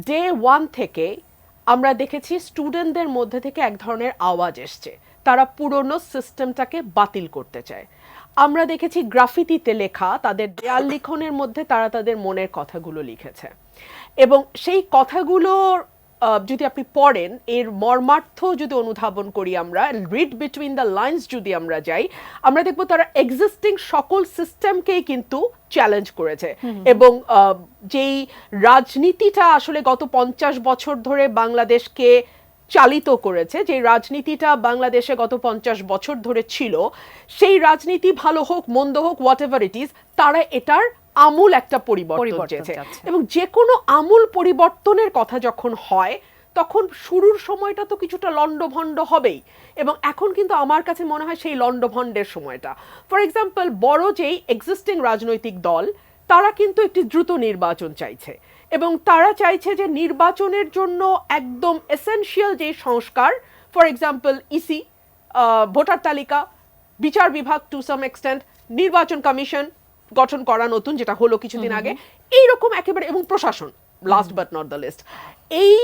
Day one থেকে আমরা দেখেছি স্টুডেন্টদের মধ্যে থেকে এক ধরনের আওয়াজ এসছে, তারা পুরনো সিস্টেমটাকে বাতিল করতে চায়। আমরা দেখেছি গ্রাফিতিতে লেখা তাদের দেয়াল লিখনের মধ্যে তারা তাদের মনের কথাগুলো লিখেছে, এবং সেই কথাগুলোর যদি আপনি পড়েন, এর মর্মার্থ যদি অনুধাবন করি, আমরা রিড বিটুইন দ্য লাইন্স যদি আমরা যাই, আমরা দেখব তারা এক্সিস্টিং সকল সিস্টেমকেই কিন্তু চ্যালেঞ্জ করেছে। এবং যেই রাজনীতিটা আসলে গত 50 বছর ধরে বাংলাদেশকে চালিত করেছে, যে রাজনীতিটা বাংলাদেশে গত 50 বছর ধরে ছিল, সেই রাজনীতি ভালো হোক মন্দ হোক হোয়াট এভার ইট ইজ, তারা এটার আমূল একটা পরিবর্তন চেয়েছে। এবং যে কোনো আমূল পরিবর্তনের কথা যখন হয়, তখন শুরুর সময়টা তো কিছুটা লন্ডভন্ড হবেই, এবং এখন কিন্তু আমার কাছে মনে হয় সেই লন্ডভন্ডের সময়টা। ফর এক্সাম্পল, বড় যেই এক্সিস্টিং রাজনৈতিক দল, তারা কিন্তু একটি দ্রুত নির্বাচন চাইছে, এবং তারা চাইছে যে নির্বাচনের জন্য একদম এসেনশিয়াল যে সংস্কার, ফর এক্সাম্পল ইসি, ভোটার তালিকা, বিচার বিভাগ, টু সাম এক্সটেন্ট, নির্বাচন কমিশন গঠন করা নতুন, যেটা হলো কিছুদিন আগে, এইরকম একেবারে, এবং প্রশাসন, last but not the least, এই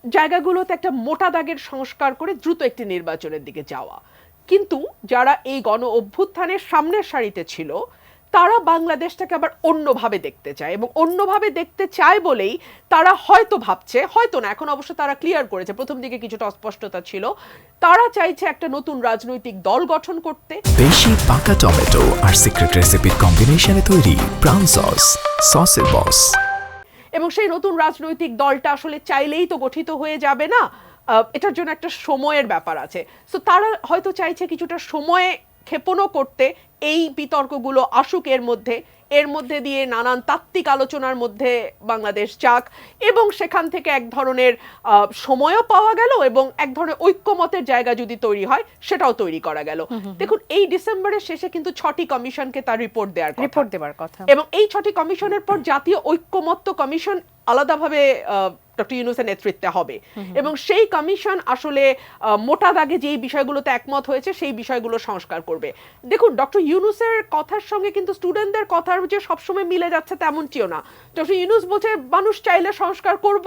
জায়গাগুলোতে একটা মোটা দাগের সংস্কার করে দ্রুত একটি নির্বাচনের দিকে যাওয়া। কিন্তু যারা এই গণ অভ্যুত্থানের সামনের সারিতে ছিল, তারা বাংলাদেশটাকে আবার অন্যভাবে দেখতে চায়, এবং অন্যভাবে দেখতে চায় বলেই তারা হয়তো ভাবছে, হয়তো না, এখন অবশ্য তারা ক্লিয়ার করেছে, প্রথম দিকে কিছুটা অস্পষ্টতা ছিল, তারা চাইছে একটা নতুন রাজনৈতিক দল গঠন করতে। বেশি পাকা টমেটো আর সিক্রেট রেসিপির কম্বিনেশনে তৈরি প্রাউন সস, সসের বস। এবং সেই নতুন রাজনৈতিক দলটা আসলে চাইলেই তো গঠিত হয়ে যাবে না, এটার জন্য একটা সময়ের ব্যাপার আছে। সো তারা হয়তো চাইছে কিছুটা সময়ে ক্ষেপণও করতে, এই বিতর্কগুলো আসুক এর মধ্যে দিয়ে নানান তাত্ত্বিক আলোচনার মধ্যে বাংলাদেশ যাক, এবং সেখান থেকে এক ধরনের সময়ও পাওয়া গেল, এবং এক ধরনের ঐক্যমতের জায়গা যদি তৈরি হয়, সেটাও তৈরি করা গেল। দেখুন, এই ডিসেম্বরের শেষে কিন্তু 6টি কমিশনকে তার রিপোর্ট দেওয়ার কথা, এবং এই 6টি কমিশনের পর জাতীয় ঐক্যমত্য কমিশন আলাদাভাবে ডক্টর ইউনূসের নেতৃত্বে হবে, এবং সেই কমিশন আসলে মোটা দাগে যেই বিষয়গুলোতে একমত হয়েছে সেই বিষয়গুলো সংস্কার করবে। দেখুন, ডক্টর ইউনূসের কথার সঙ্গে কিন্তু স্টুডেন্টদের কথার যে সবসময় মিলে যাচ্ছে তেমনটিও না। ডক্টর ইউনূস বলছে মানুষ চাইলে সংস্কার করব,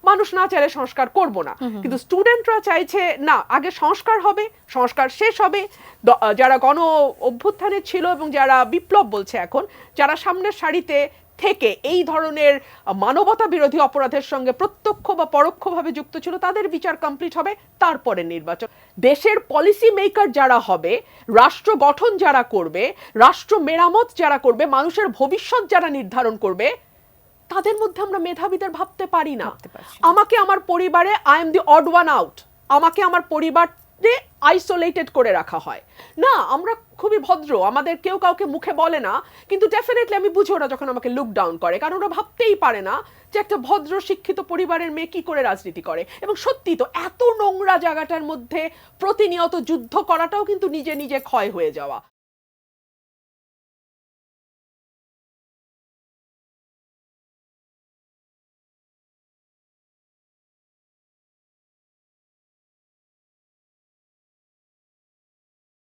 মানুষ না চাইলে সংস্কার করব না, কিন্তু স্টুডেন্টরা চাইছে না, আগে সংস্কার হবে, সংস্কার শেষ হবে। যারা গণ অভ্যুত্থানে ছিল এবং যারা বিপ্লব বলছে এখন, যারা সামনের সারিতে থেকে এই ধরনের মানবতা বিরোধী অপরাধের সঙ্গে প্রত্যক্ষ বা পরোক্ষভাবে যুক্ত ছিল, তাদের বিচার কমপ্লিট হবে, তারপরে নির্বাচন। দেশের পলিসি মেকার যারা হবে, রাষ্ট্র গঠন যারা করবে, রাষ্ট্র মেরামত যারা করবে, মানুষের ভবিষ্যৎ যারা নির্ধারণ করবে, তাদের মধ্যে আমরা মেধাবীদের ভাবতে পারি না। আমাকে আমার পরিবারে, I am the odd one out, আমাকে আমার পরিবারে আইসোলেটেড করে রাখা হয় না। আমরা খুবই ভদ্র, আমাদের কেউ কাউকে মুখে বলে না, কিন্তু ডেফিনেটলি আমি বুঝি ওরা যখন আমাকে লুক ডাউন করে, কারণ ওরা ভাবতেই পারে না যে একটা ভদ্র শিক্ষিত পরিবারের মেয়ে কি করে রাজনীতি করে। এবং সত্যি তো, এত নোংরা জায়গাটার মধ্যে প্রতিনিয়ত যুদ্ধ করাটাও কিন্তু নিজে নিজে ক্ষয় হয়ে যাওয়া।